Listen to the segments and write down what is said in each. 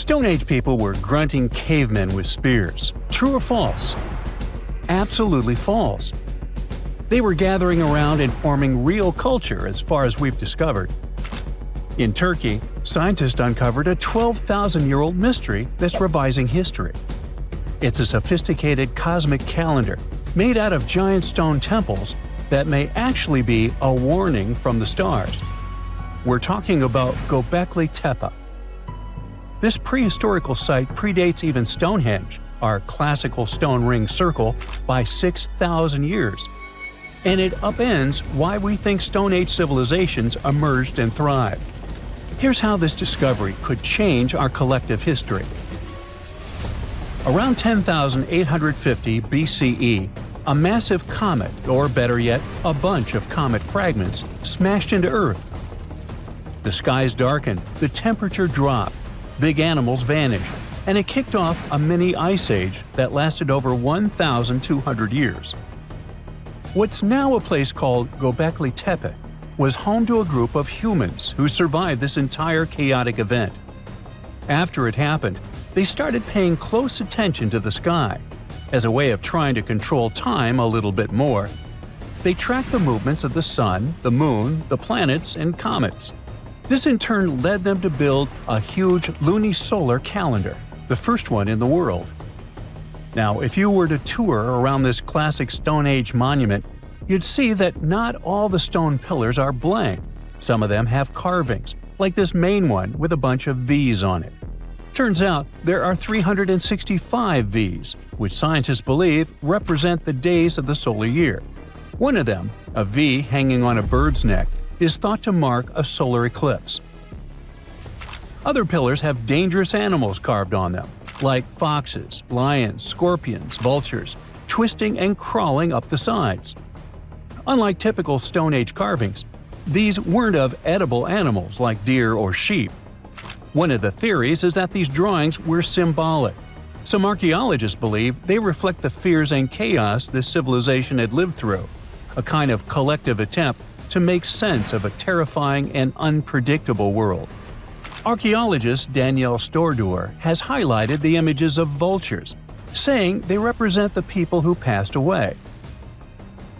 Stone Age people were grunting cavemen with spears. True or false? Absolutely false. They were gathering around and forming real culture as far as we've discovered. In Turkey, scientists uncovered a 12,000-year-old mystery that's revising history. It's a sophisticated cosmic calendar made out of giant stone temples that may actually be a warning from the stars. We're talking about Göbekli Tepe. This prehistorical site predates even Stonehenge, our classical stone ring circle, by 6,000 years. And it upends why we think Stone Age civilizations emerged and thrived. Here's how this discovery could change our collective history. Around 10,850 BCE, a massive comet, or better yet, a bunch of comet fragments, smashed into Earth. The skies darkened, the temperature dropped, big animals vanished, and it kicked off a mini ice age that lasted over 1,200 years. What's now a place called Göbekli Tepe was home to a group of humans who survived this entire chaotic event. After it happened, they started paying close attention to the sky. As a way of trying to control time a little bit more, they tracked the movements of the sun, the moon, the planets, and comets. This in turn led them to build a huge lunisolar calendar, the first one in the world. Now, if you were to tour around this classic Stone Age monument, you'd see that not all the stone pillars are blank. Some of them have carvings, like this main one with a bunch of V's on it. Turns out there are 365 V's, which scientists believe represent the days of the solar year. One of them, a V hanging on a bird's neck, is thought to mark a solar eclipse. Other pillars have dangerous animals carved on them, like foxes, lions, scorpions, vultures, twisting and crawling up the sides. Unlike typical Stone Age carvings, these weren't of edible animals like deer or sheep. One of the theories is that these drawings were symbolic. Some archaeologists believe they reflect the fears and chaos this civilization had lived through, a kind of collective attempt to make sense of a terrifying and unpredictable world. Archaeologist Danielle Stordour has highlighted the images of vultures, saying they represent the people who passed away.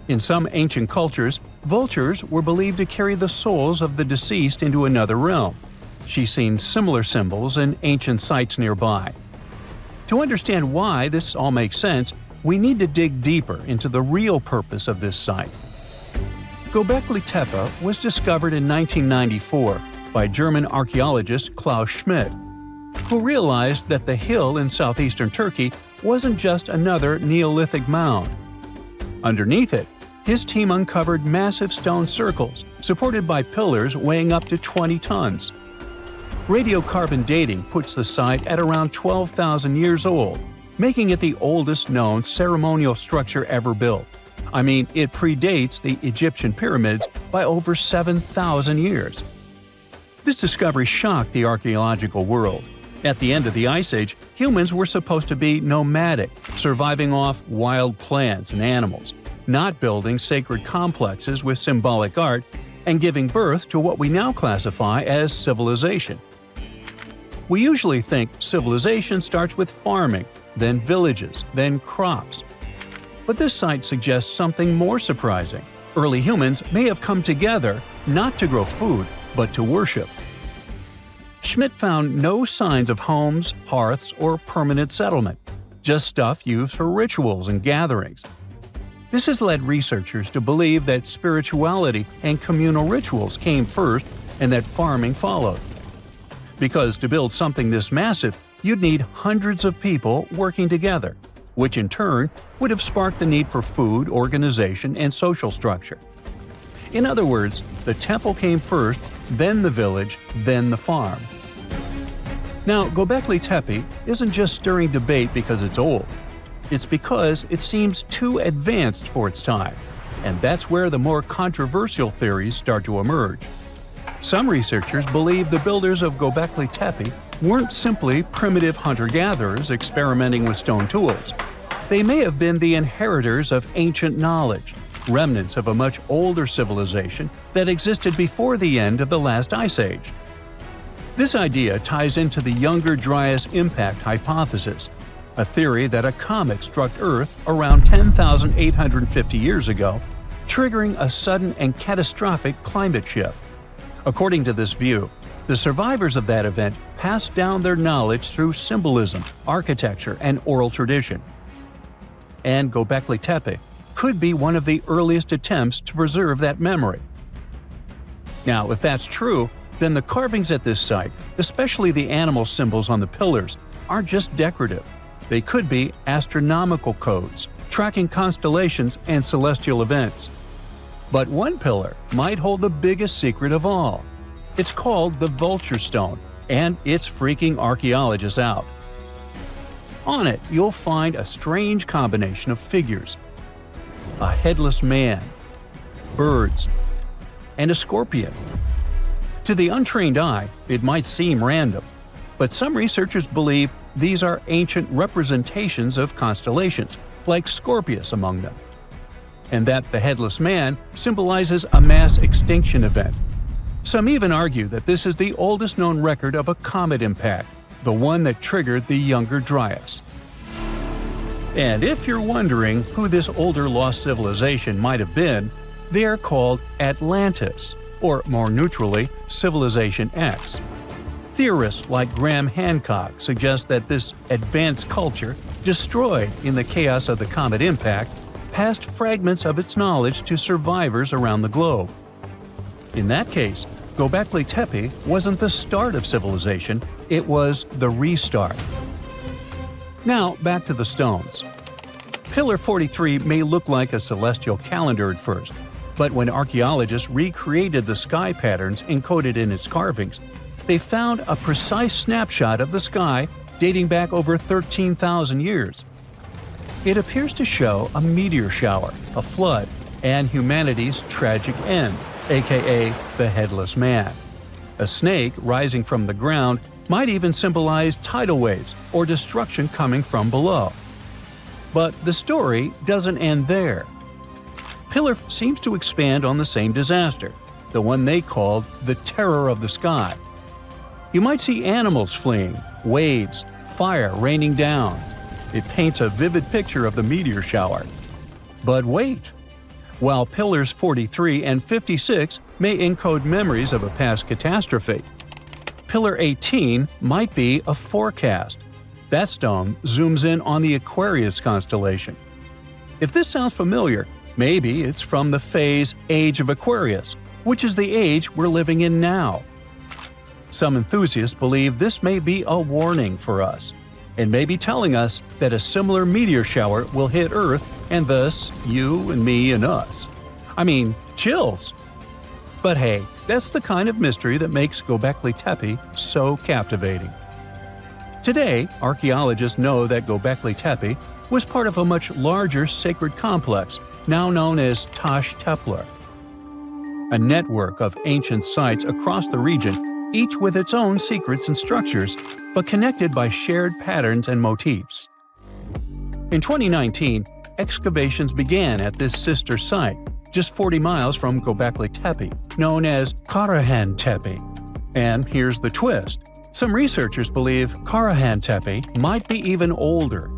In some ancient cultures, vultures were believed to carry the souls of the deceased into another realm. She's seen similar symbols in ancient sites nearby. To understand why this all makes sense, we need to dig deeper into the real purpose of this site. Göbekli Tepe was discovered in 1994 by German archaeologist Klaus Schmidt, who realized that the hill in southeastern Turkey wasn't just another Neolithic mound. Underneath it, his team uncovered massive stone circles supported by pillars weighing up to 20 tons. Radiocarbon dating puts the site at around 12,000 years old, making it the oldest known ceremonial structure ever built. I mean, it predates the Egyptian pyramids by over 7,000 years. This discovery shocked the archaeological world. At the end of the Ice Age, humans were supposed to be nomadic, surviving off wild plants and animals, not building sacred complexes with symbolic art, and giving birth to what we now classify as civilization. We usually think civilization starts with farming, then villages, then crops. But this site suggests something more surprising. Early humans may have come together not to grow food, but to worship. Schmidt found no signs of homes, hearths, or permanent settlement, just stuff used for rituals and gatherings. This has led researchers to believe that spirituality and communal rituals came first and that farming followed. Because to build something this massive, you'd need hundreds of people working together, which in turn would have sparked the need for food, organization, and social structure. In other words, the temple came first, then the village, then the farm. Now, Göbekli Tepe isn't just stirring debate because it's old. It's because it seems too advanced for its time, and that's where the more controversial theories start to emerge. Some researchers believe the builders of Göbekli Tepe weren't simply primitive hunter-gatherers experimenting with stone tools. They may have been the inheritors of ancient knowledge, remnants of a much older civilization that existed before the end of the last ice age. This idea ties into the Younger Dryas impact hypothesis, a theory that a comet struck Earth around 10,850 years ago, triggering a sudden and catastrophic climate shift. According to this view, the survivors of that event passed down their knowledge through symbolism, architecture, and oral tradition. And Göbekli Tepe could be one of the earliest attempts to preserve that memory. Now, if that's true, then the carvings at this site, especially the animal symbols on the pillars, aren't just decorative. They could be astronomical codes, tracking constellations and celestial events. But one pillar might hold the biggest secret of all. It's called the Vulture Stone, and it's freaking archaeologists out. On it, you'll find a strange combination of figures: a headless man, birds, and a scorpion. To the untrained eye, it might seem random, but some researchers believe these are ancient representations of constellations, like Scorpius among them, and that the headless man symbolizes a mass extinction event. Some even argue that this is the oldest known record of a comet impact, the one that triggered the Younger Dryas. And if you're wondering who this older lost civilization might have been, they are called Atlantis, or more neutrally, Civilization X. Theorists like Graham Hancock suggest that this advanced culture, destroyed in the chaos of the comet impact, passed fragments of its knowledge to survivors around the globe. In that case, Göbekli Tepe wasn't the start of civilization, it was the restart. Now, back to the stones. Pillar 43 may look like a celestial calendar at first, but when archaeologists recreated the sky patterns encoded in its carvings, they found a precise snapshot of the sky dating back over 13,000 years. It appears to show a meteor shower, a flood, and humanity's tragic end, aka the Headless Man. A snake rising from the ground might even symbolize tidal waves or destruction coming from below. But the story doesn't end there. Pillar seems to expand on the same disaster, the one they called the Terror of the Sky. You might see animals fleeing, waves, fire raining down. It paints a vivid picture of the meteor shower. But wait! While Pillars 43 and 56 may encode memories of a past catastrophe, Pillar 18 might be a forecast. That stone zooms in on the Aquarius constellation. If this sounds familiar, maybe it's from the phase Age of Aquarius, which is the age we're living in now. Some enthusiasts believe this may be a warning for us, and may be telling us that a similar meteor shower will hit Earth and thus you and me and us. I mean, chills! But hey, that's the kind of mystery that makes Göbekli Tepe so captivating. Today, archaeologists know that Göbekli Tepe was part of a much larger sacred complex, now known as Taş Tepeler. A network of ancient sites across the region, each with its own secrets and structures, but connected by shared patterns and motifs. In 2019, excavations began at this sister site, just 40 miles from Göbekli Tepe, known as Karahan Tepe. And here's the twist. Some researchers believe Karahan Tepe might be even older.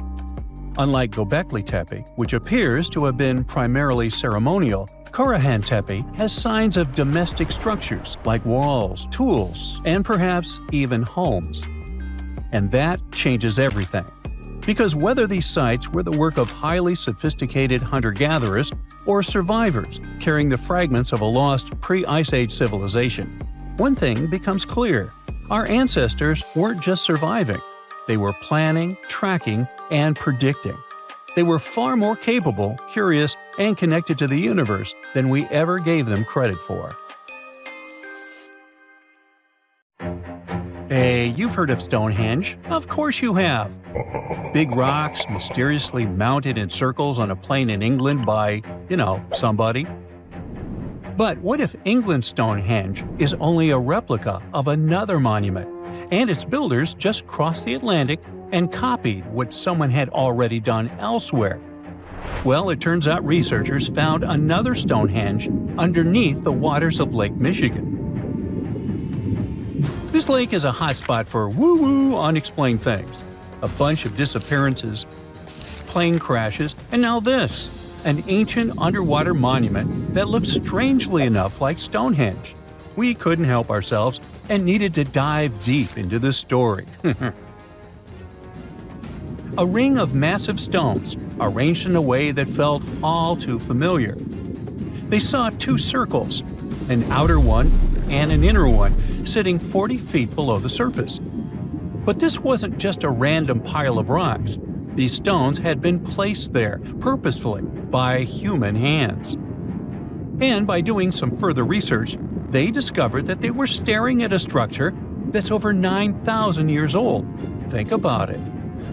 Unlike Göbekli Tepe, which appears to have been primarily ceremonial, Karahan Tepe has signs of domestic structures like walls, tools, and perhaps even homes. And that changes everything. Because whether these sites were the work of highly sophisticated hunter-gatherers or survivors carrying the fragments of a lost pre-Ice Age civilization, one thing becomes clear. Our ancestors weren't just surviving. They were planning, tracking, and predicting. They were far more capable, curious, and connected to the universe than we ever gave them credit for. Hey, you've heard of Stonehenge. Of course you have. Big rocks mysteriously mounted in circles on a plain in England by, somebody. But what if England's Stonehenge is only a replica of another monument, and its builders just crossed the Atlantic and copied what someone had already done elsewhere? Well, it turns out researchers found another Stonehenge underneath the waters of Lake Michigan. This lake is a hotspot for woo-woo unexplained things. A bunch of disappearances, plane crashes, and now this, an ancient underwater monument that looks strangely enough like Stonehenge. We couldn't help ourselves and needed to dive deep into this story. A ring of massive stones, arranged in a way that felt all too familiar. They saw two circles, an outer one and an inner one, sitting 40 feet below the surface. But this wasn't just a random pile of rocks. These stones had been placed there, purposefully, by human hands. And by doing some further research, they discovered that they were staring at a structure that's over 9,000 years old. Think about it.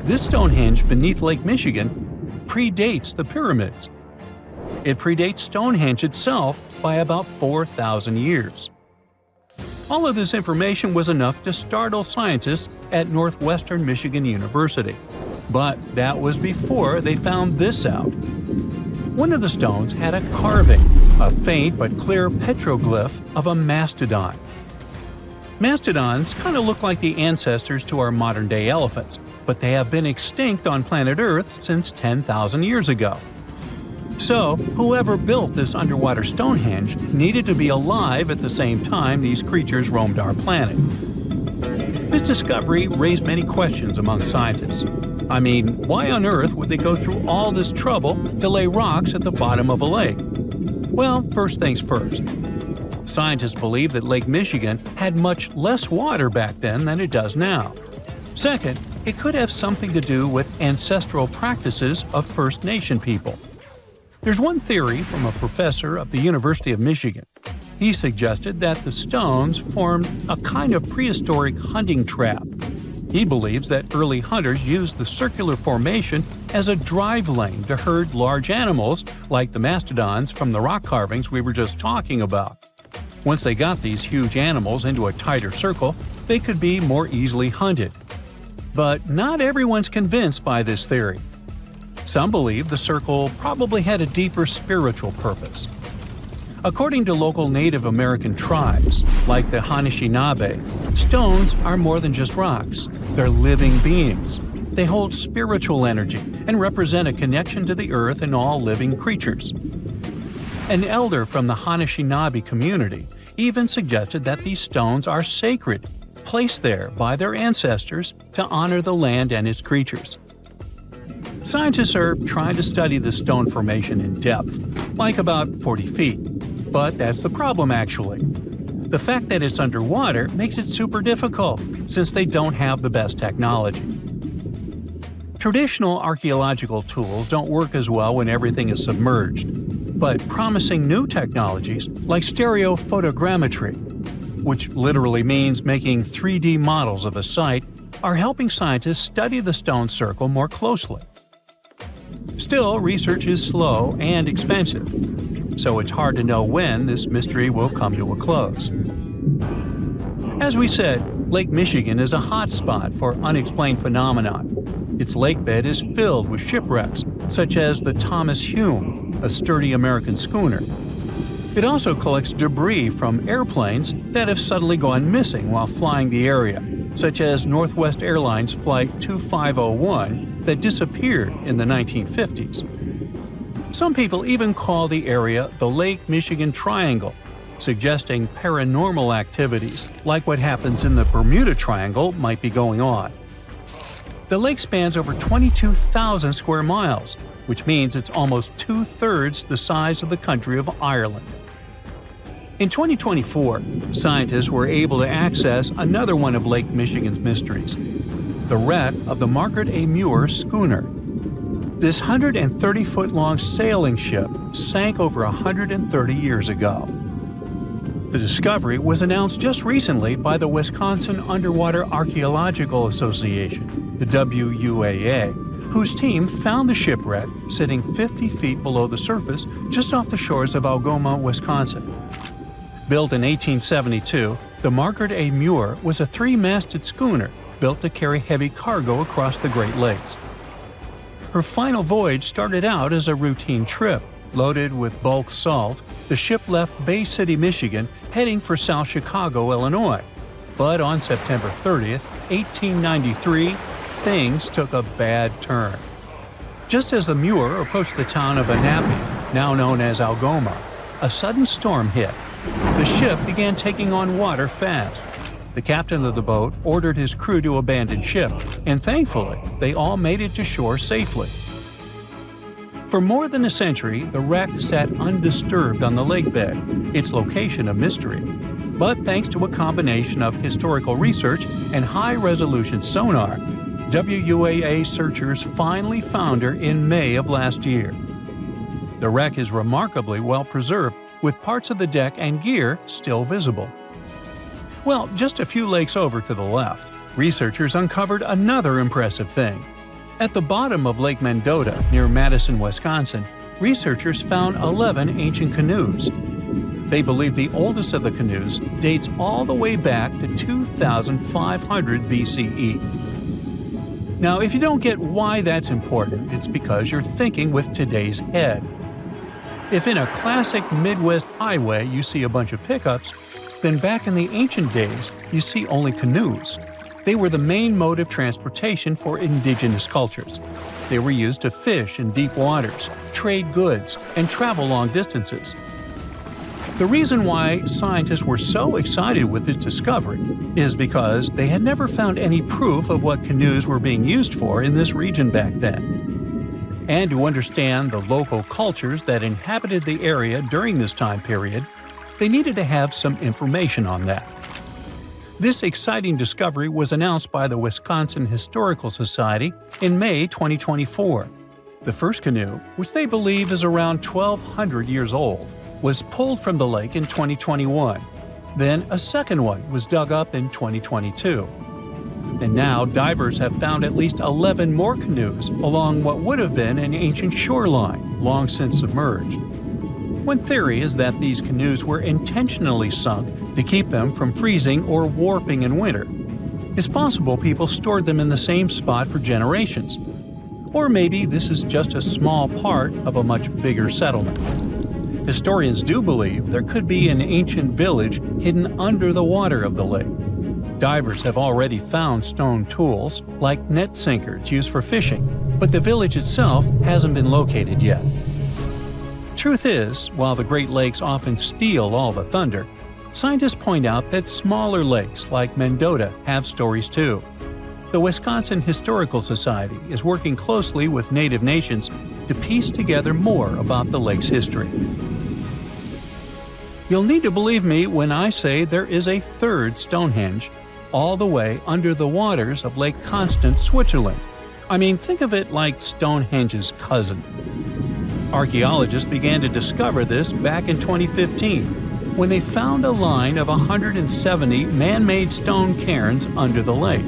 This Stonehenge beneath Lake Michigan predates the pyramids. It predates Stonehenge itself by about 4,000 years. All of this information was enough to startle scientists at Northwestern Michigan University. But that was before they found this out. One of the stones had a carving, a faint but clear petroglyph of a mastodon. Mastodons kind of look like the ancestors to our modern-day elephants, but they have been extinct on planet Earth since 10,000 years ago. So, whoever built this underwater Stonehenge needed to be alive at the same time these creatures roamed our planet. This discovery raised many questions among scientists. I mean, why on earth would they go through all this trouble to lay rocks at the bottom of a lake? Well, first things first. Scientists believe that Lake Michigan had much less water back then than it does now. Second, it could have something to do with ancestral practices of First Nation people. There's one theory from a professor of the University of Michigan. He suggested that the stones formed a kind of prehistoric hunting trap. He believes that early hunters used the circular formation as a drive lane to herd large animals like the mastodons from the rock carvings we were just talking about. Once they got these huge animals into a tighter circle, they could be more easily hunted. But not everyone's convinced by this theory. Some believe the circle probably had a deeper spiritual purpose. According to local Native American tribes, like the Anishinaabe, stones are more than just rocks. They're living beings. They hold spiritual energy and represent a connection to the earth and all living creatures. An elder from the Anishinaabe community even suggested that these stones are sacred, placed there by their ancestors to honor the land and its creatures. Scientists are trying to study the stone formation in depth, like about 40 feet. But that's the problem, actually. The fact that it's underwater makes it super difficult, since they don't have the best technology. Traditional archaeological tools don't work as well when everything is submerged, but promising new technologies like stereophotogrammetry, which literally means making 3D models of a site, are helping scientists study the stone circle more closely. Still, research is slow and expensive, so it's hard to know when this mystery will come to a close. As we said, Lake Michigan is a hot spot for unexplained phenomena. Its lakebed is filled with shipwrecks, such as the Thomas Hume, a sturdy American schooner. It also collects debris from airplanes that have suddenly gone missing while flying the area, such as Northwest Airlines Flight 2501 that disappeared in the 1950s. Some people even call the area the Lake Michigan Triangle, suggesting paranormal activities like what happens in the Bermuda Triangle might be going on. The lake spans over 22,000 square miles, which means it's almost two-thirds the size of the country of Ireland. In 2024, scientists were able to access another one of Lake Michigan's mysteries, the wreck of the Margaret A. Muir schooner. This 130-foot-long sailing ship sank over 130 years ago. The discovery was announced just recently by the Wisconsin Underwater Archaeological Association, the WUAA, whose team found the shipwreck sitting 50 feet below the surface just off the shores of Algoma, Wisconsin. Built in 1872, the Margaret A. Muir was a three-masted schooner built to carry heavy cargo across the Great Lakes. Her final voyage started out as a routine trip. Loaded with bulk salt, the ship left Bay City, Michigan, heading for South Chicago, Illinois. But on September 30th, 1893, things took a bad turn. Just as the Muir approached the town of Anapi, now known as Algoma, a sudden storm hit. The ship began taking on water fast. The captain of the boat ordered his crew to abandon ship, and thankfully, they all made it to shore safely. For more than a century, the wreck sat undisturbed on the lake bed, its location a mystery. But thanks to a combination of historical research and high-resolution sonar, WUAA searchers finally found her in May of last year. The wreck is remarkably well preserved, with parts of the deck and gear still visible. Well, just a few lakes over to the left, researchers uncovered another impressive thing. At the bottom of Lake Mendota, near Madison, Wisconsin, researchers found 11 ancient canoes. They believe the oldest of the canoes dates all the way back to 2500 BCE. Now, if you don't get why that's important, it's because you're thinking with today's head. If in a classic Midwest highway you see a bunch of pickups, then back in the ancient days you see only canoes. They were the main mode of transportation for indigenous cultures. They were used to fish in deep waters, trade goods, and travel long distances. The reason why scientists were so excited with this discovery is because they had never found any proof of what canoes were being used for in this region back then. And to understand the local cultures that inhabited the area during this time period, they needed to have some information on that. This exciting discovery was announced by the Wisconsin Historical Society in May 2024. The first canoe, which they believe is around 1,200 years old, was pulled from the lake in 2021. Then a second one was dug up in 2022. And now divers have found at least 11 more canoes along what would have been an ancient shoreline, long since submerged. One theory is that these canoes were intentionally sunk to keep them from freezing or warping in winter. It's possible people stored them in the same spot for generations. Or maybe this is just a small part of a much bigger settlement. Historians do believe there could be an ancient village hidden under the water of the lake. Divers have already found stone tools, like net sinkers used for fishing, but the village itself hasn't been located yet. Truth is, while the Great Lakes often steal all the thunder, scientists point out that smaller lakes like Mendota have stories too. The Wisconsin Historical Society is working closely with Native nations to piece together more about the lake's history. You'll need to believe me when I say there is a third Stonehenge, all the way under the waters of Lake Constance, Switzerland. I mean, think of it like Stonehenge's cousin. Archaeologists began to discover this back in 2015, when they found a line of 170 man-made stone cairns under the lake.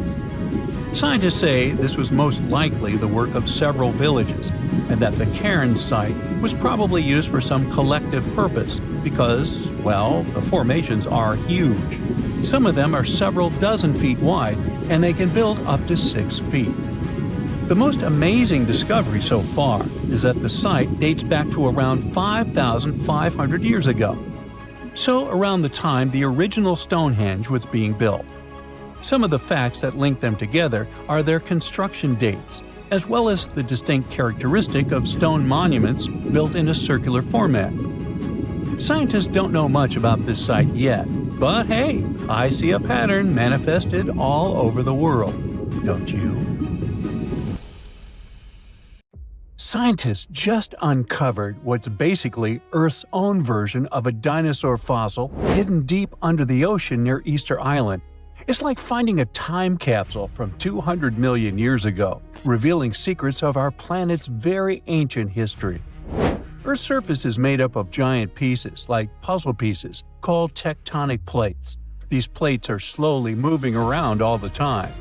Scientists say this was most likely the work of several villages, and that the cairn site was probably used for some collective purpose because, well, the formations are huge. Some of them are several dozen feet wide, and they can build up to 6 feet. The most amazing discovery so far is that the site dates back to around 5,500 years ago. So around the time the original Stonehenge was being built. Some of the facts that link them together are their construction dates, as well as the distinct characteristic of stone monuments built in a circular format. Scientists don't know much about this site yet, but hey, I see a pattern manifested all over the world, don't you? Scientists just uncovered what's basically Earth's own version of a dinosaur fossil hidden deep under the ocean near Easter Island. It's like finding a time capsule from 200 million years ago, revealing secrets of our planet's very ancient history. Earth's surface is made up of giant pieces, like puzzle pieces, called tectonic plates. These plates are slowly moving around all the time.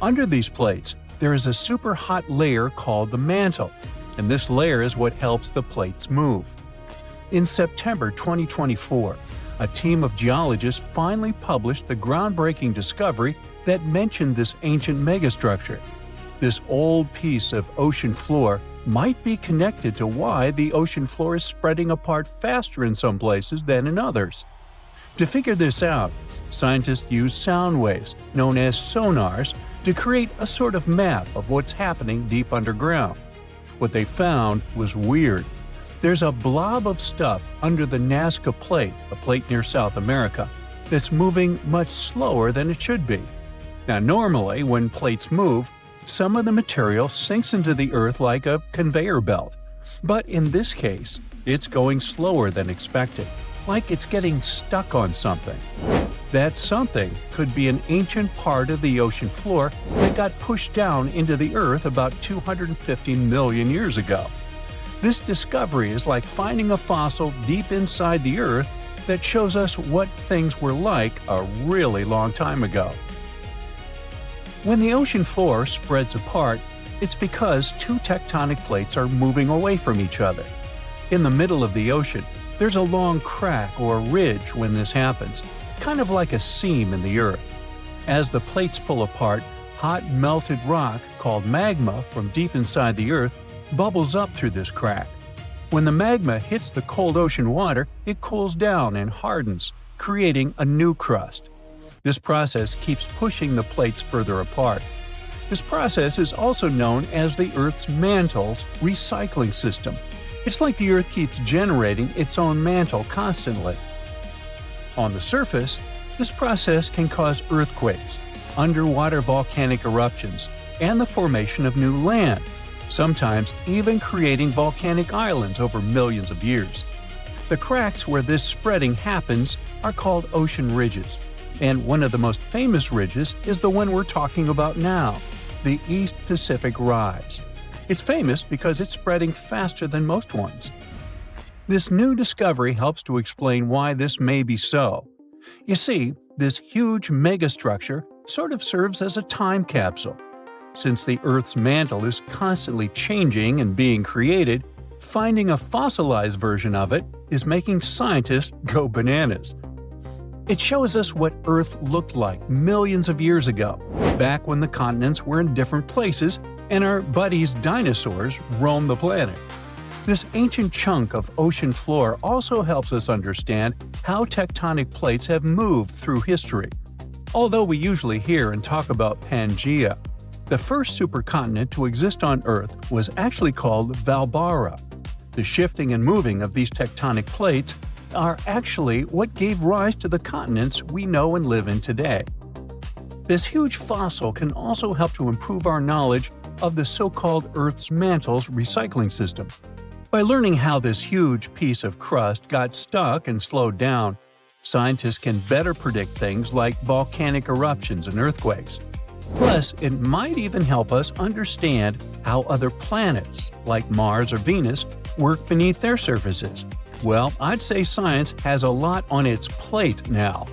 Under these plates, there is a super hot layer called the mantle, and this layer is what helps the plates move. In September 2024, a team of geologists finally published the groundbreaking discovery that mentioned this ancient megastructure. This old piece of ocean floor might be connected to why the ocean floor is spreading apart faster in some places than in others. To figure this out, Scientists use sound waves, known as sonars, to create a sort of map of what's happening deep underground. What they found was weird. There's a blob of stuff under the Nazca Plate, a plate near South America, that's moving much slower than it should be. Now, normally, when plates move, some of the material sinks into the earth like a conveyor belt. But in this case, it's going slower than expected, like it's getting stuck on something. That something could be an ancient part of the ocean floor that got pushed down into the earth about 250 million years ago. This discovery is like finding a fossil deep inside the earth that shows us what things were like a really long time ago. When the ocean floor spreads apart, it's because two tectonic plates are moving away from each other. In the middle of the ocean, there's a long crack or ridge when this happens, kind of like a seam in the earth. As the plates pull apart, hot melted rock called magma from deep inside the earth bubbles up through this crack. When the magma hits the cold ocean water, it cools down and hardens, creating a new crust. This process keeps pushing the plates further apart. This process is also known as the Earth's mantle's recycling system. It's like the Earth keeps generating its own mantle constantly. On the surface, this process can cause earthquakes, underwater volcanic eruptions, and the formation of new land, sometimes even creating volcanic islands over millions of years. The cracks where this spreading happens are called ocean ridges, and one of the most famous ridges is the one we're talking about now, the East Pacific Rise. It's famous because it's spreading faster than most ones. This new discovery helps to explain why this may be so. You see, this huge megastructure sort of serves as a time capsule. Since the Earth's mantle is constantly changing and being created, finding a fossilized version of it is making scientists go bananas. It shows us what Earth looked like millions of years ago, back when the continents were in different places and our buddies dinosaurs roamed the planet. This ancient chunk of ocean floor also helps us understand how tectonic plates have moved through history. Although we usually hear and talk about Pangaea, the first supercontinent to exist on Earth was actually called Valbara. The shifting and moving of these tectonic plates are actually what gave rise to the continents we know and live in today. This huge fossil can also help to improve our knowledge of the so-called Earth's mantle's recycling system. By learning how this huge piece of crust got stuck and slowed down, scientists can better predict things like volcanic eruptions and earthquakes. Plus, it might even help us understand how other planets, like Mars or Venus, work beneath their surfaces. Well, I'd say science has a lot on its plate now.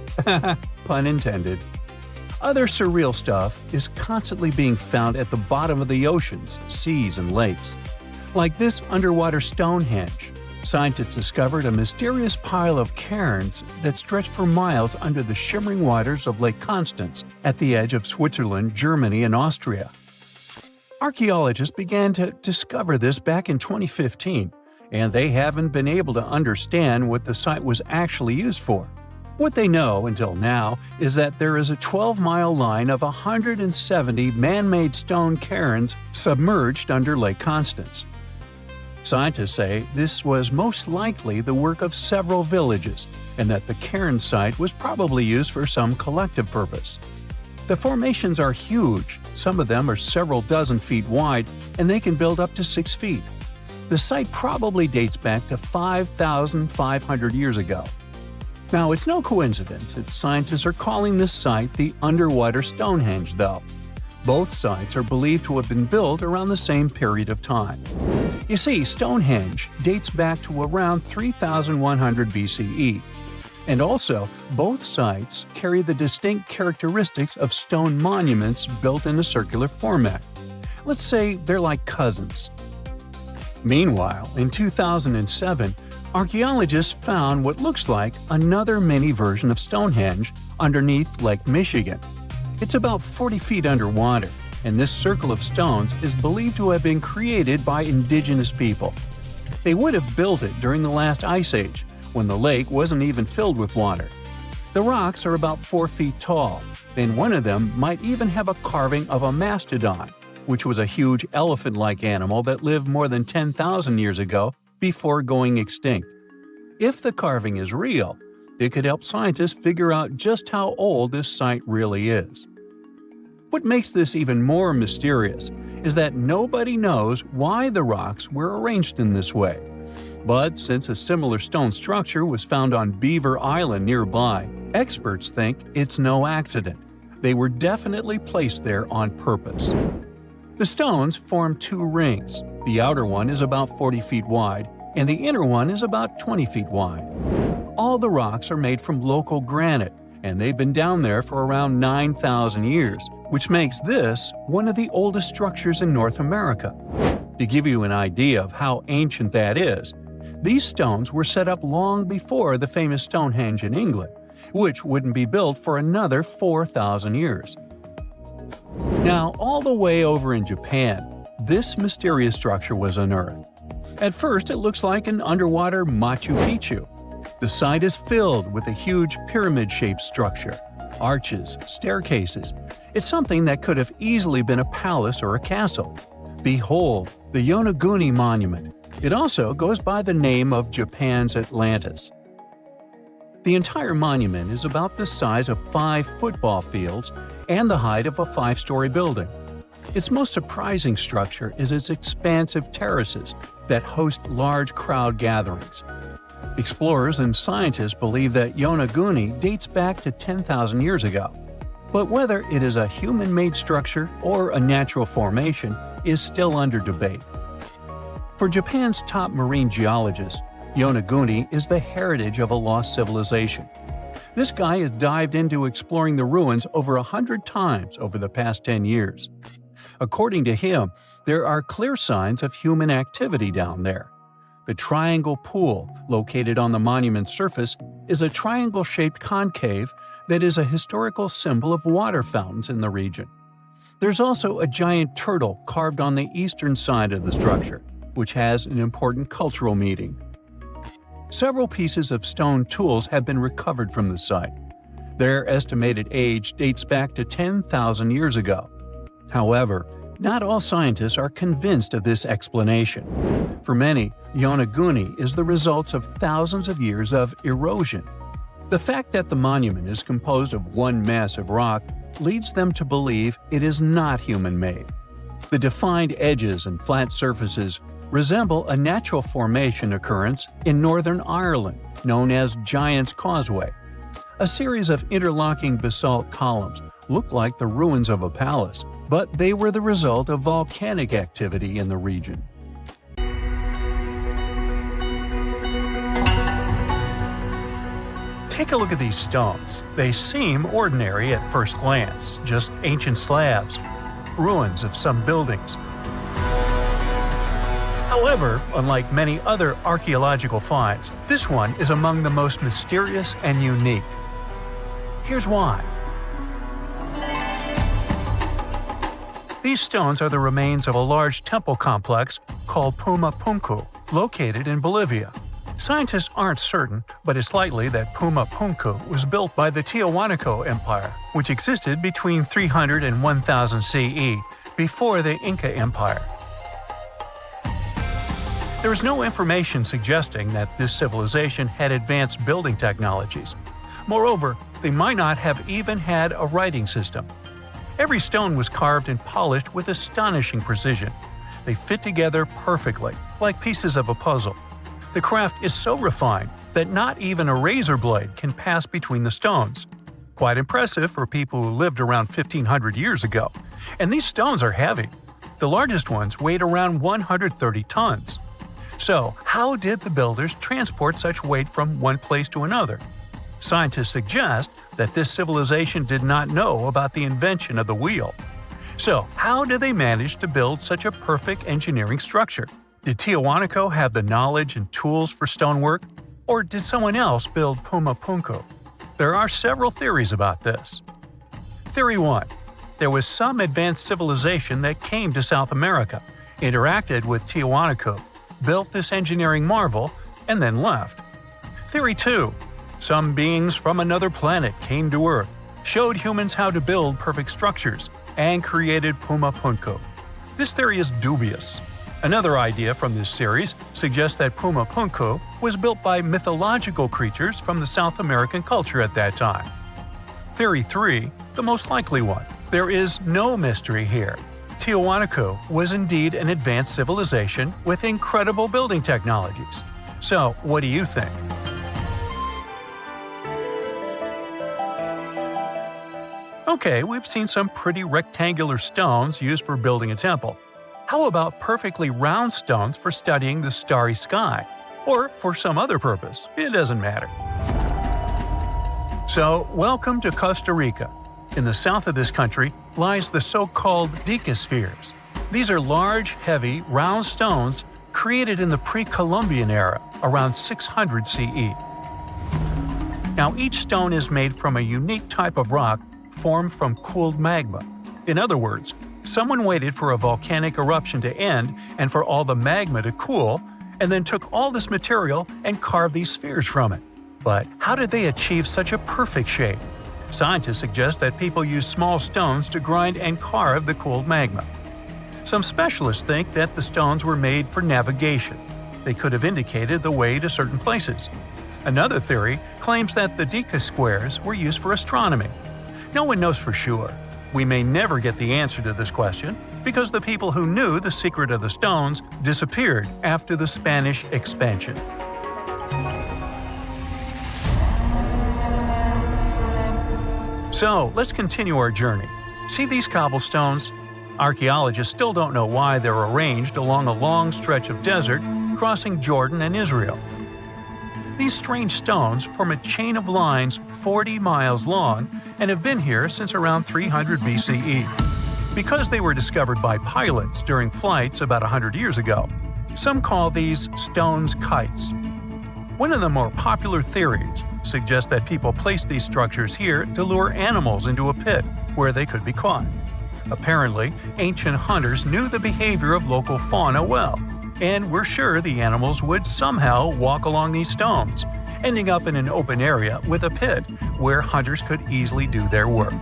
Pun intended. Other surreal stuff is constantly being found at the bottom of the oceans, seas, and lakes. Like this underwater Stonehenge, scientists discovered a mysterious pile of cairns that stretched for miles under the shimmering waters of Lake Constance at the edge of Switzerland, Germany, and Austria. Archaeologists began to discover this back in 2015, and they haven't been able to understand what the site was actually used for. What they know until now is that there is a 12-mile line of 170 man-made stone cairns submerged under Lake Constance. Scientists say this was most likely the work of several villages, and that the cairn site was probably used for some collective purpose. The formations are huge, some of them are several dozen feet wide, and they can build up to 6 feet. The site probably dates back to 5,500 years ago. Now, it's no coincidence that scientists are calling this site the underwater Stonehenge, though. Both sites are believed to have been built around the same period of time. You see, Stonehenge dates back to around 3100 BCE. And also, both sites carry the distinct characteristics of stone monuments built in a circular format. Let's say they're like cousins. Meanwhile, in 2007, archaeologists found what looks like another mini version of Stonehenge underneath Lake Michigan. It's about 40 feet underwater, and this circle of stones is believed to have been created by indigenous people. They would have built it during the last ice age, when the lake wasn't even filled with water. The rocks are about 4 feet tall, and one of them might even have a carving of a mastodon, which was a huge elephant-like animal that lived more than 10,000 years ago before going extinct. If the carving is real, it could help scientists figure out just how old this site really is. What makes this even more mysterious is that nobody knows why the rocks were arranged in this way. But since a similar stone structure was found on Beaver Island nearby, experts think it's no accident. They were definitely placed there on purpose. The stones form 2 rings. The outer one is about 40 feet wide, and the inner one is about 20 feet wide. All the rocks are made from local granite, and they've been down there for around 9,000 years, which makes this one of the oldest structures in North America. To give you an idea of how ancient that is, these stones were set up long before the famous Stonehenge in England, which wouldn't be built for another 4,000 years. Now, all the way over in Japan, this mysterious structure was unearthed. At first, it looks like an underwater Machu Picchu. The site is filled with a huge pyramid-shaped structure, arches, staircases. It's something that could have easily been a palace or a castle. Behold, the Yonaguni Monument. It also goes by the name of Japan's Atlantis. The entire monument is about the size of 5 football fields and the height of a 5-story building. Its most surprising structure is its expansive terraces that host large crowd gatherings. Explorers and scientists believe that Yonaguni dates back to 10,000 years ago. But whether it is a human-made structure or a natural formation is still under debate. For Japan's top marine geologist, Yonaguni is the heritage of a lost civilization. This guy has dived into exploring the ruins over 100 times over the past 10 years. According to him, there are clear signs of human activity down there. The triangle pool, located on the monument's surface, is a triangle-shaped concave that is a historical symbol of water fountains in the region. There's also a giant turtle carved on the eastern side of the structure, which has an important cultural meaning. Several pieces of stone tools have been recovered from the site. Their estimated age dates back to 10,000 years ago. However, not all scientists are convinced of this explanation. For many, Yonaguni is the result of thousands of years of erosion. The fact that the monument is composed of one massive rock leads them to believe it is not human-made. The defined edges and flat surfaces resemble a natural formation occurrence in Northern Ireland known as Giant's Causeway. A series of interlocking basalt columns look like the ruins of a palace, but they were the result of volcanic activity in the region. Take a look at these stones. They seem ordinary at first glance, just ancient slabs, ruins of some buildings. However, unlike many other archaeological finds, this one is among the most mysterious and unique. Here's why. These stones are the remains of a large temple complex called Puma Punku, located in Bolivia. Scientists aren't certain, but it's likely that Puma Punku was built by the Tiahuanaco Empire, which existed between 300 and 1000 CE, before the Inca Empire. There is no information suggesting that this civilization had advanced building technologies. Moreover, they might not have even had a writing system. Every stone was carved and polished with astonishing precision. They fit together perfectly, like pieces of a puzzle. The craft is so refined that not even a razor blade can pass between the stones. Quite impressive for people who lived around 1500 years ago. And these stones are heavy. The largest ones weighed around 130 tons. So, how did the builders transport such weight from one place to another? Scientists suggest that this civilization did not know about the invention of the wheel. So, how did they manage to build such a perfect engineering structure? Did Tiahuanaco have the knowledge and tools for stonework? Or did someone else build Puma Punku? There are several theories about this. Theory 1. There was some advanced civilization that came to South America, interacted with Tiahuanaco, built this engineering marvel, and then left. Theory 2. Some beings from another planet came to Earth, showed humans how to build perfect structures, and created Puma Punku. This theory is dubious. Another idea from this series suggests that Puma Punku was built by mythological creatures from the South American culture at that time. Theory 3, the most likely one. There is no mystery here. Tiwanaku was indeed an advanced civilization with incredible building technologies. So, what do you think? Okay, we've seen some pretty rectangular stones used for building a temple. How about perfectly round stones for studying the starry sky? Or for some other purpose, it doesn't matter. So, welcome to Costa Rica. In the south of this country lies the so-called decaspheres. These are large, heavy, round stones created in the pre-Columbian era, around 600 CE. Now, each stone is made from a unique type of rock formed from cooled magma. In other words, someone waited for a volcanic eruption to end and for all the magma to cool, and then took all this material and carved these spheres from it. But how did they achieve such a perfect shape? Scientists suggest that people use small stones to grind and carve the cooled magma. Some specialists think that the stones were made for navigation. They could have indicated the way to certain places. Another theory claims that the deca squares were used for astronomy. No one knows for sure. We may never get the answer to this question because the people who knew the secret of the stones disappeared after the Spanish expansion. So, let's continue our journey. See these cobblestones? Archaeologists still don't know why they're arranged along a long stretch of desert crossing Jordan and Israel. These strange stones form a chain of lines 40 miles long and have been here since around 300 BCE. Because they were discovered by pilots during flights about 100 years ago, some call these stones kites. One of the more popular theories suggests that people placed these structures here to lure animals into a pit where they could be caught. Apparently, ancient hunters knew the behavior of local fauna well, and were sure the animals would somehow walk along these stones, ending up in an open area with a pit where hunters could easily do their work.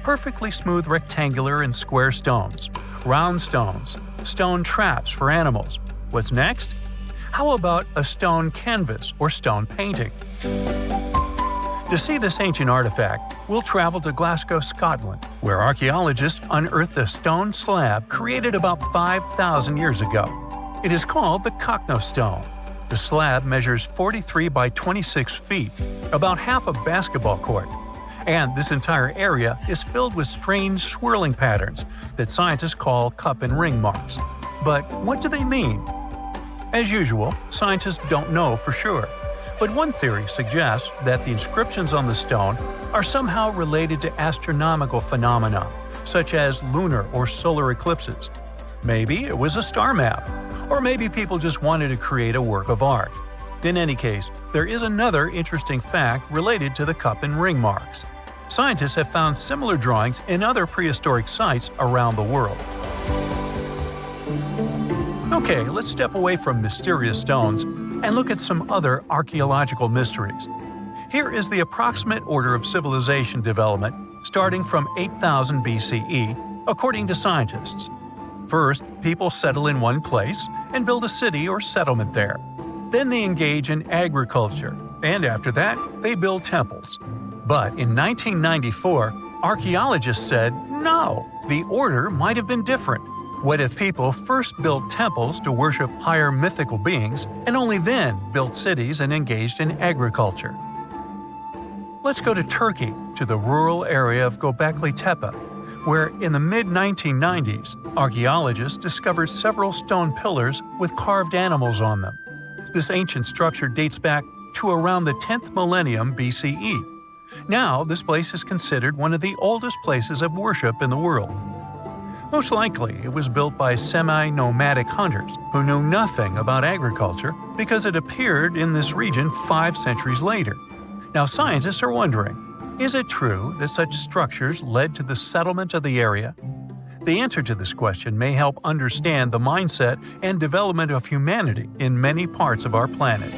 Perfectly smooth rectangular and square stones, round stones, stone traps for animals. What's next? How about a stone canvas or stone painting? To see this ancient artifact, we'll travel to Glasgow, Scotland, where archaeologists unearthed a stone slab created about 5,000 years ago. It is called the Cockno Stone. The slab measures 43 by 26 feet, about half a basketball court. And this entire area is filled with strange swirling patterns that scientists call cup and ring marks. But what do they mean? As usual, scientists don't know for sure. But one theory suggests that the inscriptions on the stone are somehow related to astronomical phenomena, such as lunar or solar eclipses. Maybe it was a star map, or maybe people just wanted to create a work of art. In any case, there is another interesting fact related to the cup and ring marks. Scientists have found similar drawings in other prehistoric sites around the world. Okay, let's step away from mysterious stones and look at some other archaeological mysteries. Here is the approximate order of civilization development starting from 8000 BCE, according to scientists. First, people settle in one place and build a city or settlement there. Then they engage in agriculture, and after that, they build temples. But in 1994, archaeologists said, no, the order might have been different. What if people first built temples to worship higher mythical beings and only then built cities and engaged in agriculture? Let's go to Turkey, to the rural area of Göbekli Tepe, where in the mid-1990s, archaeologists discovered several stone pillars with carved animals on them. This ancient structure dates back to around the 10th millennium BCE. Now, this place is considered one of the oldest places of worship in the world. Most likely, it was built by semi-nomadic hunters who knew nothing about agriculture because it appeared in this region 5 centuries later. Now, scientists are wondering, is it true that such structures led to the settlement of the area? The answer to this question may help understand the mindset and development of humanity in many parts of our planet.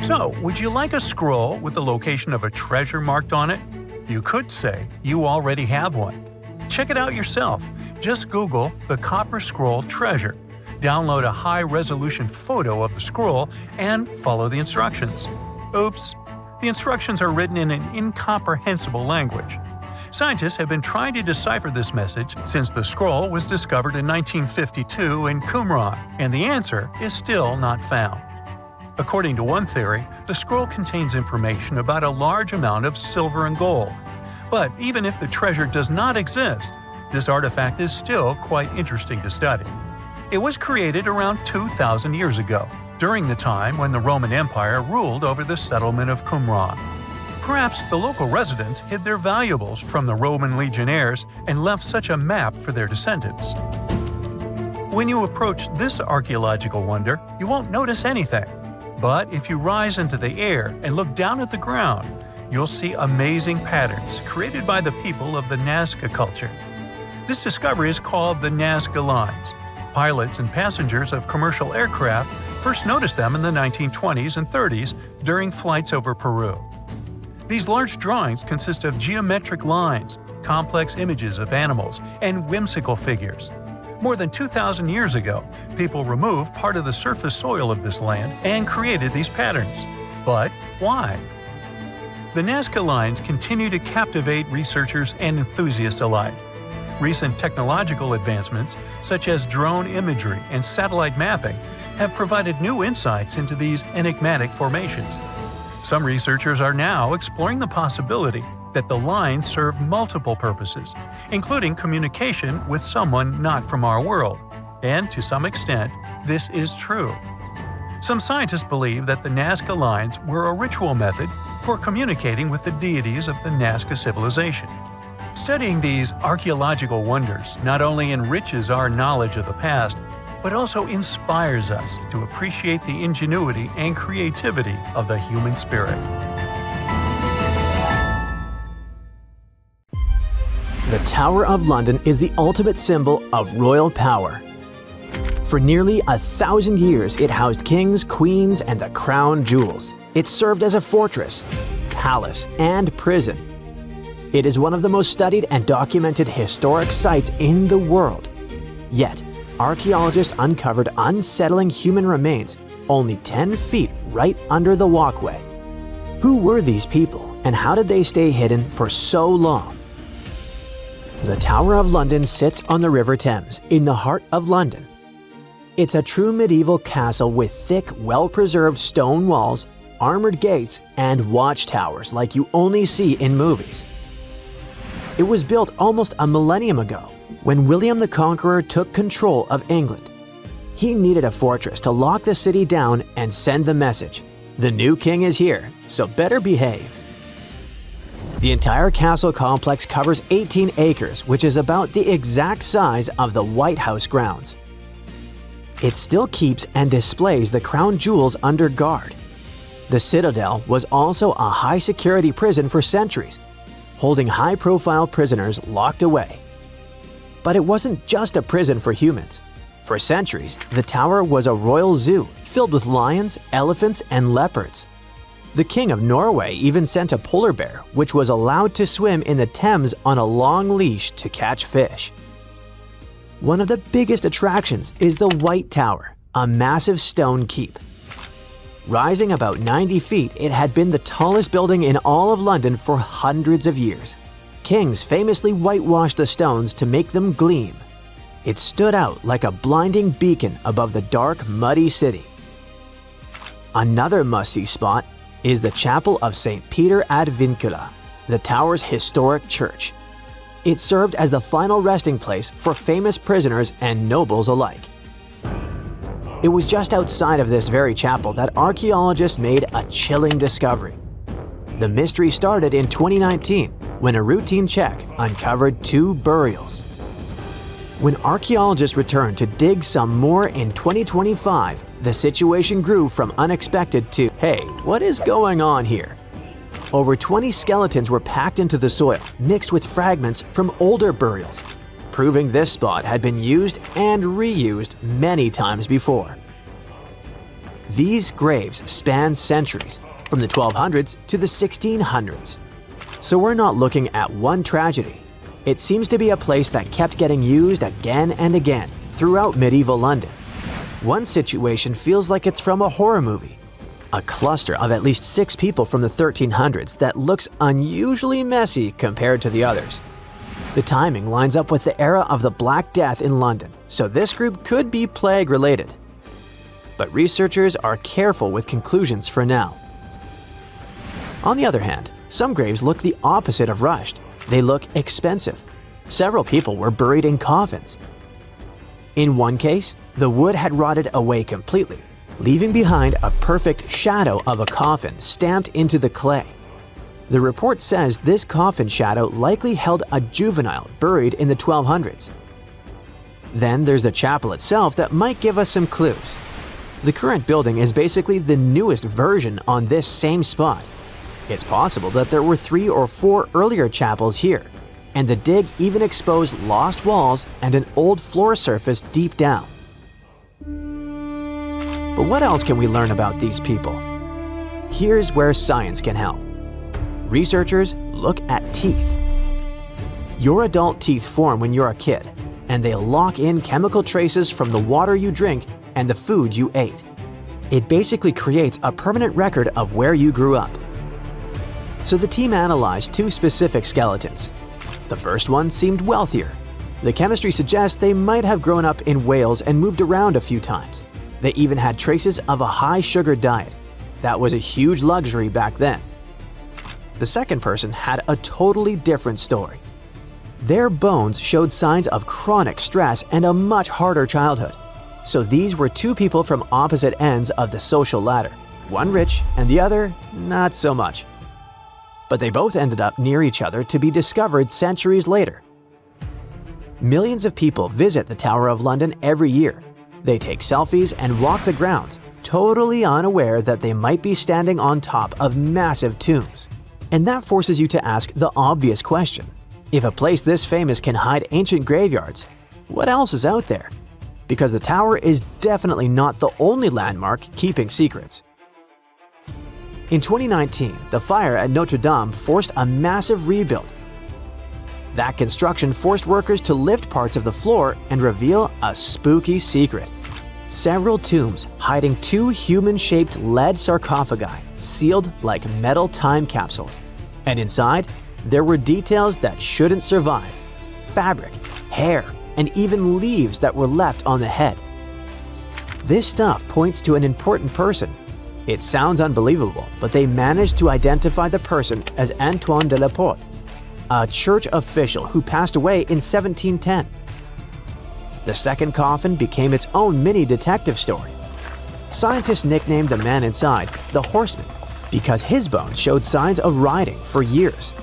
So, would you like a scroll with the location of a treasure marked on it? You could say you already have one. Check it out yourself. Just Google the Copper Scroll Treasure. Download a high-resolution photo of the scroll and follow the instructions. Oops! The instructions are written in an incomprehensible language. Scientists have been trying to decipher this message since the scroll was discovered in 1952 in Qumran, and the answer is still not found. According to one theory, the scroll contains information about a large amount of silver and gold. But even if the treasure does not exist, this artifact is still quite interesting to study. It was created around 2,000 years ago, during the time when the Roman Empire ruled over the settlement of Qumran. Perhaps the local residents hid their valuables from the Roman legionnaires and left such a map for their descendants. When you approach this archaeological wonder, you won't notice anything. But if you rise into the air and look down at the ground, you'll see amazing patterns created by the people of the Nazca culture. This discovery is called the Nazca Lines. Pilots and passengers of commercial aircraft first noticed them in the 1920s and 30s during flights over Peru. These large drawings consist of geometric lines, complex images of animals, and whimsical figures. More than 2,000 years ago, people removed part of the surface soil of this land and created these patterns. But why? The Nazca Lines continue to captivate researchers and enthusiasts alike. Recent technological advancements, such as drone imagery and satellite mapping, have provided new insights into these enigmatic formations. Some researchers are now exploring the possibility that the lines serve multiple purposes, including communication with someone not from our world. And to some extent, this is true. Some scientists believe that the Nazca Lines were a ritual method for communicating with the deities of the Nazca civilization. Studying these archaeological wonders not only enriches our knowledge of the past, but also inspires us to appreciate the ingenuity and creativity of the human spirit. The Tower of London is the ultimate symbol of royal power. For nearly 1,000 years, it housed kings, queens, and the crown jewels. It served as a fortress, palace, and prison. It is one of the most studied and documented historic sites in the world. Yet, archaeologists uncovered unsettling human remains only 10 feet right under the walkway. Who were these people, and how did they stay hidden for so long? The Tower of London sits on the River Thames, in the heart of London. It's a true medieval castle with thick, well-preserved stone walls, armored gates, and watchtowers like you only see in movies. It was built almost a millennium ago, when William the Conqueror took control of England. He needed a fortress to lock the city down and send the message, "The new king is here, so better behave." The entire castle complex covers 18 acres, which is about the exact size of the White House grounds. It still keeps and displays the crown jewels under guard. The Citadel was also a high-security prison for centuries, holding high-profile prisoners locked away. But it wasn't just a prison for humans. For centuries, the tower was a royal zoo filled with lions, elephants, and leopards. The King of Norway even sent a polar bear, which was allowed to swim in the Thames on a long leash to catch fish. One of the biggest attractions is the White Tower, a massive stone keep. Rising about 90 feet, it had been the tallest building in all of London for hundreds of years. Kings famously whitewashed the stones to make them gleam. It stood out like a blinding beacon above the dark, muddy city. Another must-see spot is the Chapel of St. Peter ad Vincula, the tower's historic church. It served as the final resting place for famous prisoners and nobles alike. It was just outside of this very chapel that archaeologists made a chilling discovery. The mystery started in 2019 when a routine check uncovered 2 burials. When archaeologists returned to dig some more in 2025, the situation grew from unexpected to, "Hey, what is going on here?" Over 20 skeletons were packed into the soil, mixed with fragments from older burials, proving this spot had been used and reused many times before. These graves span centuries, from the 1200s to the 1600s. So we're not looking at one tragedy. It seems to be a place that kept getting used again and again throughout medieval London. One situation feels like it's from a horror movie. A cluster of at least 6 people from the 1300s that looks unusually messy compared to the others. The timing lines up with the era of the Black Death in London, so this group could be plague-related. But researchers are careful with conclusions for now. On the other hand, some graves look the opposite of rushed. They look expensive. Several people were buried in coffins. In one case, the wood had rotted away completely, leaving behind a perfect shadow of a coffin stamped into the clay. The report says this coffin shadow likely held a juvenile buried in the 1200s. Then there's the chapel itself that might give us some clues. The current building is basically the newest version on this same spot. It's possible that there were 3 or 4 earlier chapels here, and the dig even exposed lost walls and an old floor surface deep down. But what else can we learn about these people? Here's where science can help. Researchers look at teeth. Your adult teeth form when you're a kid, and they lock in chemical traces from the water you drink and the food you ate. It basically creates a permanent record of where you grew up. So the team analyzed 2 specific skeletons. The first one seemed wealthier. The chemistry suggests they might have grown up in Wales and moved around a few times. They even had traces of a high-sugar diet. That was a huge luxury back then. The second person had a totally different story. Their bones showed signs of chronic stress and a much harder childhood. So these were 2 people from opposite ends of the social ladder. One rich and the other not so much. But they both ended up near each other to be discovered centuries later. Millions of people visit the Tower of London every year. They take selfies and walk the grounds, totally unaware that they might be standing on top of massive tombs. And that forces you to ask the obvious question. If a place this famous can hide ancient graveyards, what else is out there? Because the tower is definitely not the only landmark keeping secrets. In 2019, the fire at Notre Dame forced a massive rebuild. That construction forced workers to lift parts of the floor and reveal a spooky secret. Several tombs hiding 2 human-shaped lead sarcophagi, sealed like metal time capsules. And inside, there were details that shouldn't survive: fabric, hair, and even leaves that were left on the head. This stuff points to an important person. It sounds unbelievable, but they managed to identify the person as Antoine de la Porte, a church official who passed away in 1710. The second coffin became its own mini detective story. Scientists nicknamed the man inside the Horseman because his bones showed signs of riding for years.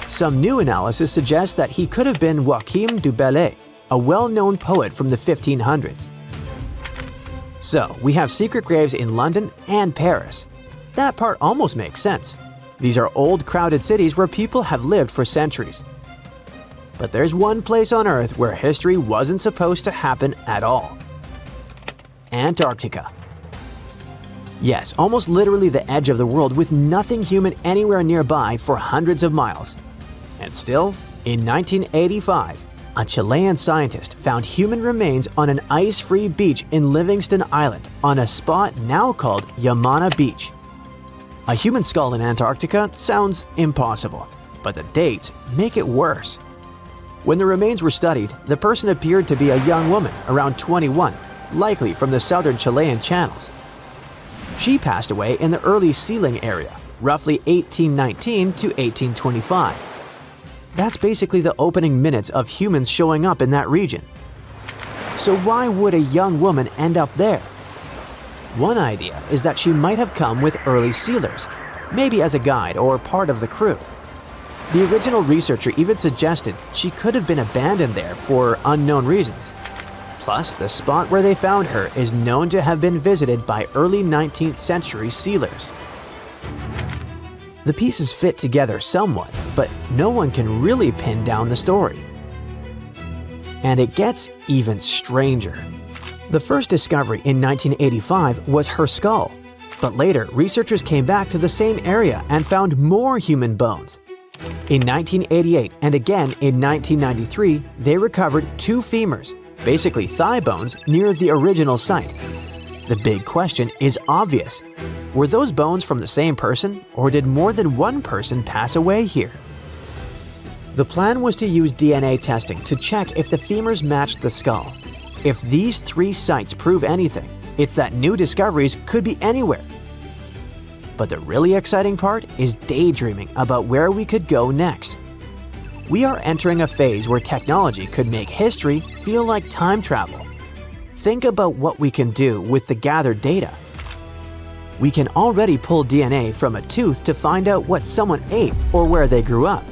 Some new analysis suggests that he could have been Joachim du Bellay, a well-known poet from the 1500s. So, we have secret graves in London and Paris. That part almost makes sense. These are old, crowded cities where people have lived for centuries. But there's one place on Earth where history wasn't supposed to happen at all. Antarctica. Yes, almost literally the edge of the world with nothing human anywhere nearby for hundreds of miles. And still, in 1985, a Chilean scientist found human remains on an ice-free beach in Livingston Island on a spot now called Yamana Beach. A human skull in Antarctica sounds impossible, but the dates make it worse. When the remains were studied, the person appeared to be a young woman around 21, likely from the southern Chilean channels. She passed away in the early sealing area, roughly 1819 to 1825. That's basically the opening minutes of humans showing up in that region. So why would a young woman end up there? One idea is that she might have come with early sealers, maybe as a guide or part of the crew. The original researcher even suggested she could have been abandoned there for unknown reasons. Plus, the spot where they found her is known to have been visited by early 19th century sealers. The The pieces fit together somewhat, but no one can really pin down the story. And it gets even stranger. The first discovery in 1985 was her skull, but later researchers came back to the same area and found more human bones. In 1988 and again in 1993, they recovered 2 femurs, basically thigh bones, near the original site. The big question is obvious. Were those bones from the same person, or did more than one person pass away here? The plan was to use DNA testing to check if the femurs matched the skull. If these 3 sites prove anything, it's that new discoveries could be anywhere. But the really exciting part is daydreaming about where we could go next. We are entering a phase where technology could make history feel like time travel. Think about what we can do with the gathered data. We can already pull DNA from a tooth to find out what someone ate or where they grew up.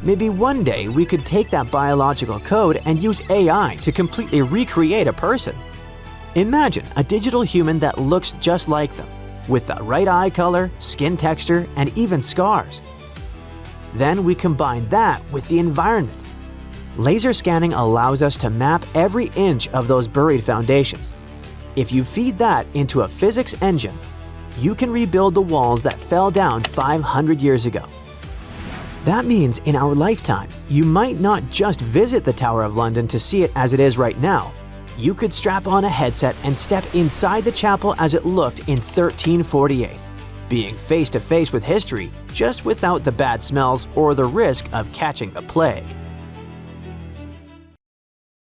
Maybe one day we could take that biological code and use AI to completely recreate a person. Imagine a digital human that looks just like them, with the right eye color, skin texture, and even scars. Then we combine that with the environment. Laser scanning allows us to map every inch of those buried foundations. If you feed that into a physics engine, you can rebuild the walls that fell down 500 years ago. That means in our lifetime, you might not just visit the Tower of London to see it as it is right now. You could strap on a headset and step inside the chapel as it looked in 1348, being face to face with history, just without the bad smells or the risk of catching the plague.